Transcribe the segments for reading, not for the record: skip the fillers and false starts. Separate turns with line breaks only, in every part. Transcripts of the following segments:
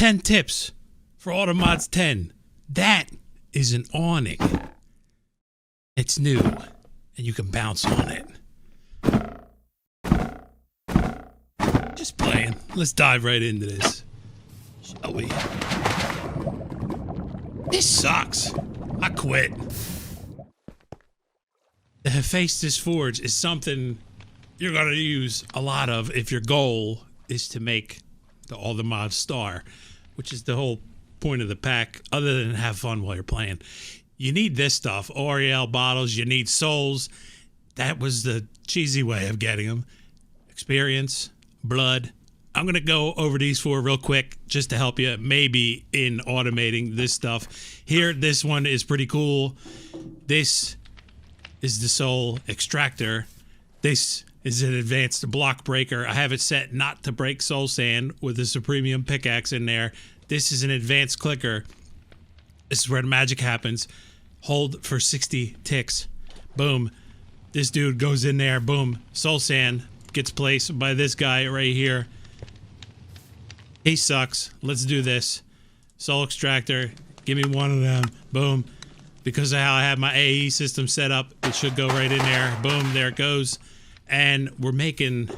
10 tips for AllTheMods 10. That is an awning. It's new, and you can bounce on it. Just playing. Let's dive right into this, shall we? This sucks. I quit. The Hephaestus Forge is something you're going to use a lot of if your goal is to make the AllTheMods star, which is the whole point of the pack, other than have fun while you're playing. You need this stuff, Oriel bottles, you need souls. That was the cheesy way of getting them. Experience, blood. I'm going to go over these four real quick just to help you maybe in automating this stuff. Here, this one is pretty cool. This is the soul extractor. This is an advanced block breaker. I have it set not to break soul sand with a supremium pickaxe in there. This is an advanced clicker. This is where the magic happens. Hold for 60 ticks. Boom. This dude goes in there. Boom. Soul sand gets placed by this guy right here. He sucks. Let's do this. Soul extractor. Give me one of them. Boom. Because of how I have my AE system set up, it should go right in there. Boom. There it goes. And we're making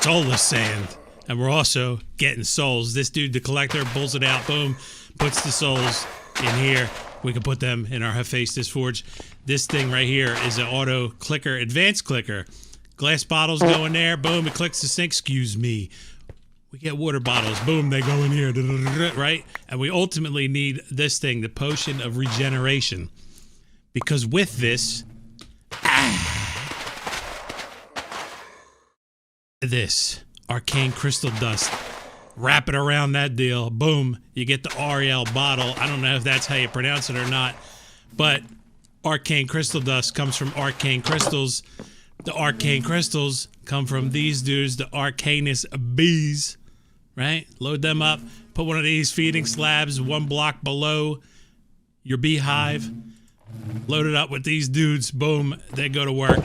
soulless sand. And we're also getting souls. This dude, the collector, pulls it out. Boom. Puts the souls in here. We can put them in our Hephaestus Forge. This thing right here is an auto clicker, advanced clicker. Glass bottles go in there. Boom. It clicks the sink. Excuse me. We get water bottles. Boom. They go in here. Right? And we ultimately need this thing, the potion of regeneration. Because with this... this arcane crystal dust, wrap it around that deal, boom, you get the Ariel bottle. I don't know if that's how you pronounce it or not, but arcane crystal dust comes from arcane crystals. The arcane crystals come from these dudes, the Arcanus bees, right? Load them up, put one of these feeding slabs 1 block below your beehive, load it up with these dudes, boom, they go to work,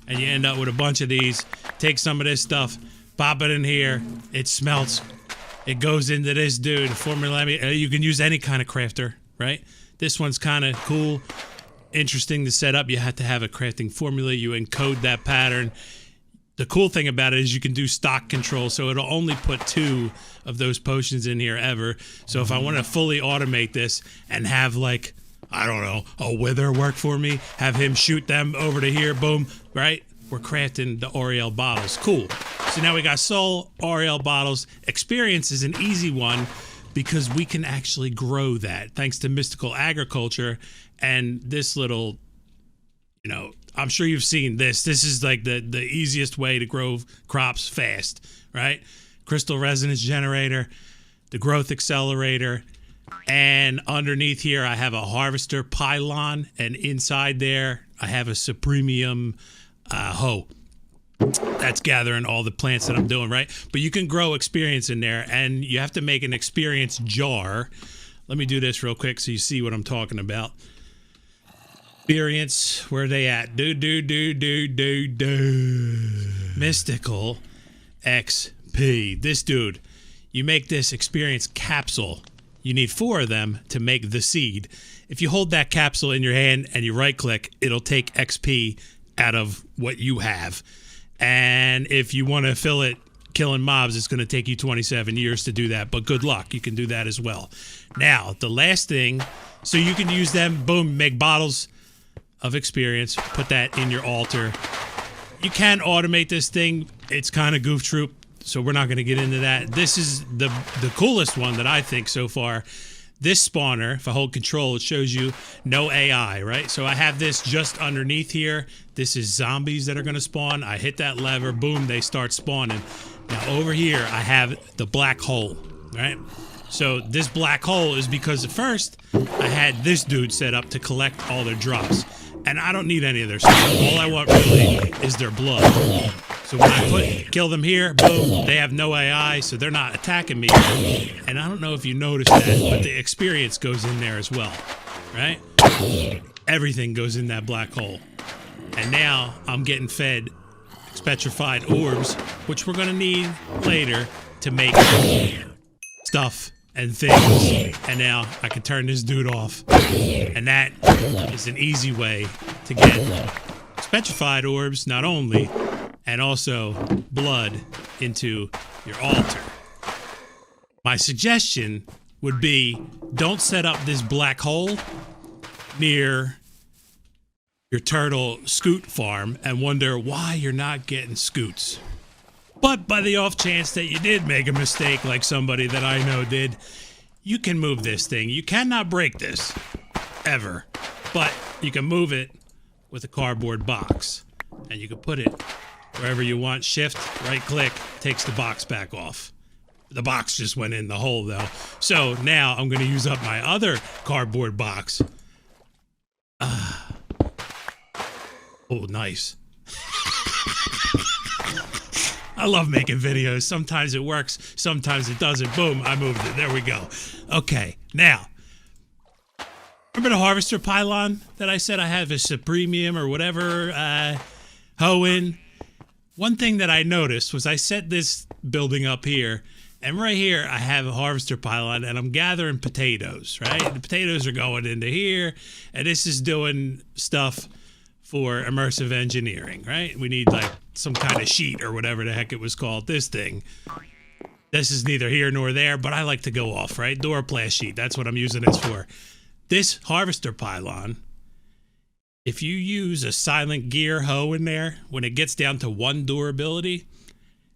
and you end up with a bunch of these. Take some of this stuff, pop it in here, it smelts, it goes into this dude, formula. You can use any kind of crafter, right? This one's kind of cool, interesting to set up. You have to have a crafting formula, you encode that pattern. The cool thing about it is you can do stock control, so it'll only put 2 of those potions in here ever. So if I want to fully automate this and have, like, I don't know, a wither work for me, have him shoot them over to here, boom, right? We're crafting the Oriel bottles. Cool. So now we got soul, Oriel bottles. Experience is an easy one because we can actually grow that thanks to mystical agriculture. And this little, you know, I'm sure you've seen this. This is like the easiest way to grow crops fast, right? Crystal resonance generator, the growth accelerator, and underneath here I have a harvester pylon, and inside there I have a supremium hoe. That's gathering all the plants that I'm doing, right? But you can grow experience in there, and you have to make an experience jar. Let me do this real quick so you see what I'm talking about. Experience, where are they at? Mystical XP. This dude, you make this experience capsule. You need 4 of them to make the seed. If you hold that capsule in your hand and you right click, it'll take XP out of what you have. And if you want to fill it killing mobs, it's going to take you 27 years to do that, but good luck. You can do that as well. Now, the last thing, so you can use them, boom, make bottles of experience, put that in your altar. You can automate this thing. It's kind of goof troop, so we're not going to get into that. This is the coolest one that I think so far. This spawner, if I hold control, it shows you no AI, right? So I have this just underneath here. This is zombies that are going to spawn. I hit that lever, boom, they start spawning. Now over here, I have the black hole, right? So this black hole is because at first, I had this dude set up to collect all their drops. And I don't need any of their stuff. All I want really is their blood. So when I kill them here, boom, they have no AI, so they're not attacking me. And I don't know if you noticed that, but the experience goes in there as well, right? Everything goes in that black hole. And now I'm getting fed petrified orbs, which we're going to need later to make stuff and things. And now I can turn this dude off. And that is an easy way to get petrified orbs, not only, and also blood into your altar. My suggestion would be, don't set up this black hole near your turtle scoot farm and wonder why you're not getting scoots. But by the off chance that you did make a mistake like somebody that I know did, you can move this thing. You cannot break this, ever. But you can move it with a cardboard box. And you can put it wherever you want. Shift, right click, takes the box back off. The box just went in the hole though. So now I'm gonna use up my other cardboard box. Oh, nice. I love making videos. Sometimes it works, sometimes it doesn't. Boom, I moved it. There we go. Okay, now, remember the harvester pylon that I said I have a Supremium or whatever hoe in? One thing that I noticed was I set this building up here, and right here I have a harvester pylon, and I'm gathering potatoes, right? The potatoes are going into here, and this is doing stuff for immersive engineering, right? We need like some kind of sheet or whatever the heck it was called, this thing. This is neither here nor there, but I like to go off, right? Duroplast sheet, that's what I'm using this for. This harvester pylon, if you use a silent gear hoe in there, when it gets down to 1 durability,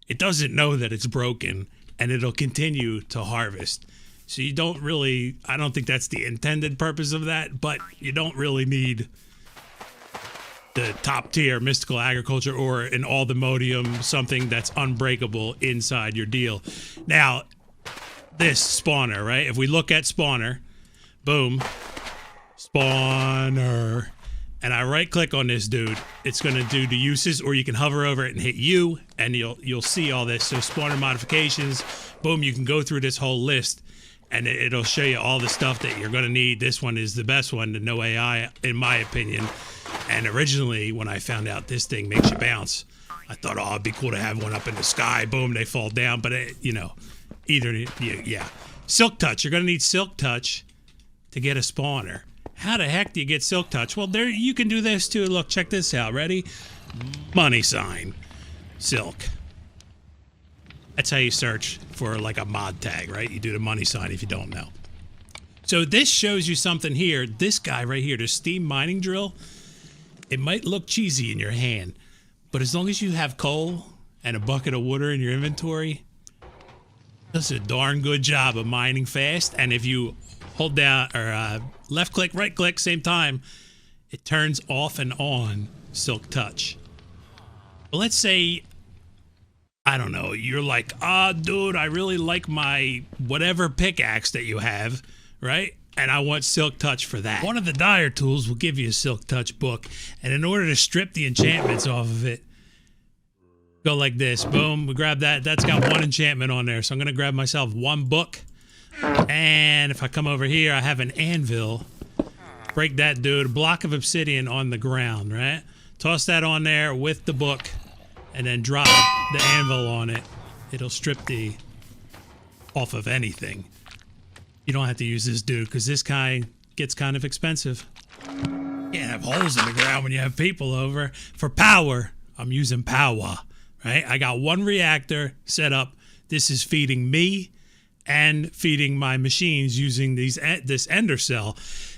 it doesn't know that it's broken, and it'll continue to harvest. So you don't really, I don't think that's the intended purpose of that, but you don't really need the top tier mystical agriculture or an AllTheModium, something that's unbreakable inside your deal. Now, this spawner, right? If we look at spawner, boom, spawner, and I right click on this dude, it's gonna do the uses, or you can hover over it and hit U, and you'll see all this. So spawner modifications, boom, you can go through this whole list, and it'll show you all the stuff that you're gonna need. This one is the best one, the no AI, in my opinion. And originally, when I found out this thing makes you bounce, I thought, oh, it'd be cool to have one up in the sky. Boom, they fall down. But, you know, yeah. Silk Touch. You're going to need Silk Touch to get a spawner. How the heck do you get Silk Touch? Well, there you can do this too. Look, check this out. Ready? Money sign. Silk. That's how you search for like a mod tag, right? You do the money sign if you don't know. So this shows you something here. This guy right here, the steam mining drill, it might look cheesy in your hand, but as long as you have coal and a bucket of water in your inventory, it does a darn good job of mining fast. And if you hold down or left click, right click, same time, it turns off and on Silk Touch. But let's say, I don't know, you're like, dude, I really like my whatever pickaxe that you have, right? And I want Silk Touch for that. One of the dyer tools will give you a Silk Touch book, and in order to strip the enchantments off of it, go like this. Boom, we grab that. That's got 1 enchantment on there, so I'm going to grab myself 1 book. And if I come over here, I have an anvil. Break that dude, a block of obsidian on the ground, right? Toss that on there with the book, and then drop the anvil on it. It'll strip the off of anything. You don't have to use this dude because this guy gets kind of expensive. You can't have holes in the ground when you have people over. For power, I'm using power, right? I got 1 reactor set up. This is feeding me and feeding my machines using this ender cell.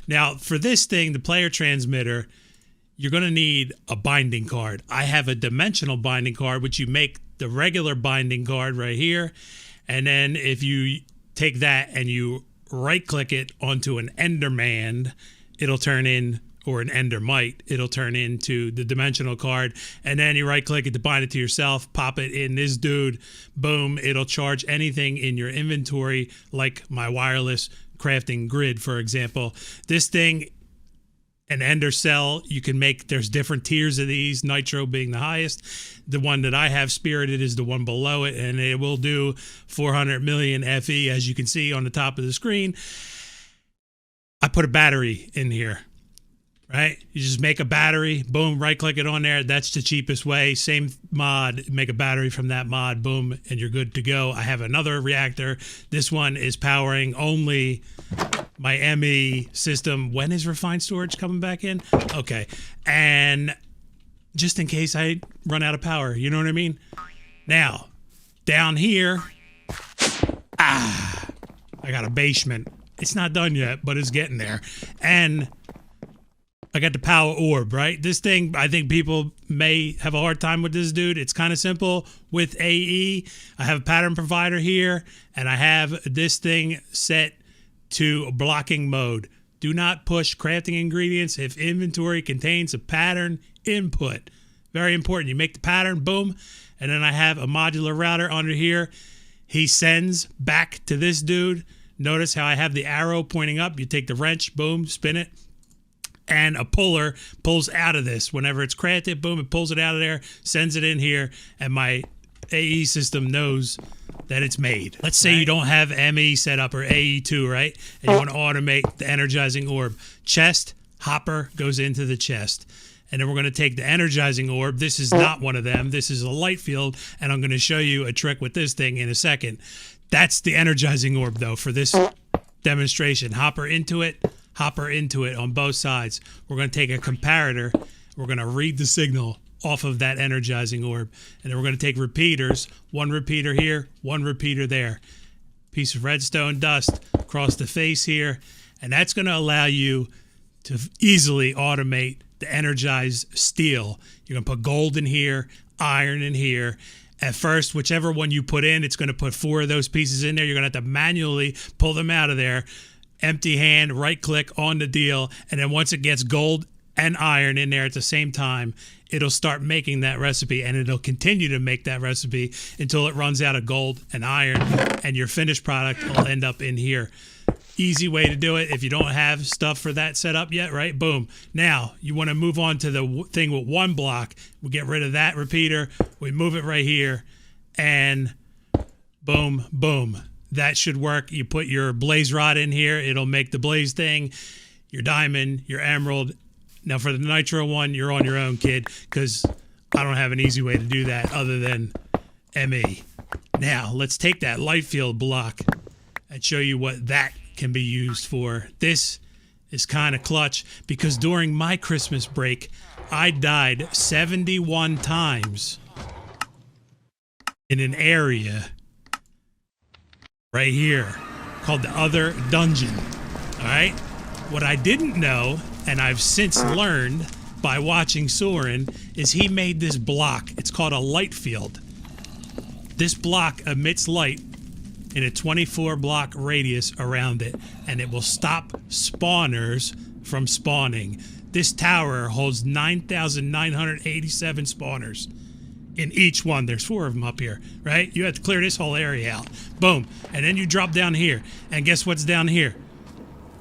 Now, for this thing, the player transmitter, you're going to need a binding card. I have a dimensional binding card, which you make the regular binding card right here. And then if you take that and you right click it onto an Enderman, it'll turn in, or an Endermite, it'll turn into the dimensional card. And then you right click it to bind it to yourself, pop it in this dude, boom, it'll charge anything in your inventory, like my wireless crafting grid, for example. This thing, an ender cell, you can make, there's different tiers of these, nitro being the highest. The one that I have, spirited, is the one below it, and it will do 400 million FE, as you can see on the top of the screen. I put a battery in here, right? You just make a battery, boom, right click it on there. That's the cheapest way. Same mod, make a battery from that mod, boom, and you're good to go. I have another reactor. This one is powering only my ME system. When is refined storage coming back in? Okay. And just in case I run out of power, you know what I mean? Now, down here, I got a basement. It's not done yet, but it's getting there. And I got the power orb, right? This thing, I think people may have a hard time with this dude. It's kind of simple with AE. I have a pattern provider here, and I have this thing set to blocking mode. Do not push crafting ingredients if inventory contains a pattern input. Very important. You make the pattern, boom, and then I have a modular router under here. He sends back to this dude. Notice how I have the arrow pointing up. You take the wrench, boom, spin it, and a puller pulls out of this. Whenever it's crafted, boom, it pulls it out of there, sends it in here, and my AE system knows that it's made. Let's say you don't have ME set up or AE2, right? And you want to automate the energizing orb. Chest, hopper goes into the chest. And then we're going to take the energizing orb. This is not one of them. This is a light field, and I'm going to show you a trick with this thing in a second. That's the energizing orb, though, for this demonstration. Hopper into it on both sides. We're going to take a comparator. We're going to read the signal off of that energizing orb. And then we're going to take repeaters. One repeater here, one repeater there. Piece of redstone dust across the face here. And that's going to allow you to easily automate the energized steel. You're going to put gold in here, iron in here. At first, whichever one you put in, it's going to put 4 of those pieces in there. You're going to have to manually pull them out of there. Empty hand, right click on the deal. And then once it gets gold and iron in there at the same time, it'll start making that recipe, and it'll continue to make that recipe until it runs out of gold and iron, and your finished product will end up in here. Easy way to do it if you don't have stuff for that set up yet, right? Boom. Now, you want to move on to the thing with 1 block. We get rid of that repeater. We move it right here, and boom, boom. That should work. You put your blaze rod in here. It'll make the blaze thing, your diamond, your emerald. Now, for the nitro one, you're on your own, kid, because I don't have an easy way to do that other than ME. Now, let's take that light field block and show you what that can be used for. This is kind of clutch because during my Christmas break, I died 71 times in an area right here called the Other Dungeon. All right? What I didn't know, and I've since learned by watching Soren, is he made this block. It's called a light field. This block emits light in a 24 block radius around it, and it will stop spawners from spawning. This tower holds 9,987 spawners in each one. There's 4 of them up here, right? You have to clear this whole area out. Boom. And then you drop down here, and guess what's down here?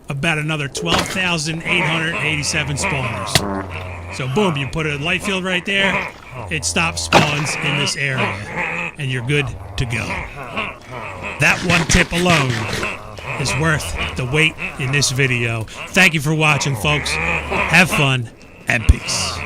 About another 12,887 spawners. So boom, you put a light field right there, it stops spawns in this area, and you're good to go. That one tip alone is worth the wait in this video. Thank you for watching, folks. Have fun and peace.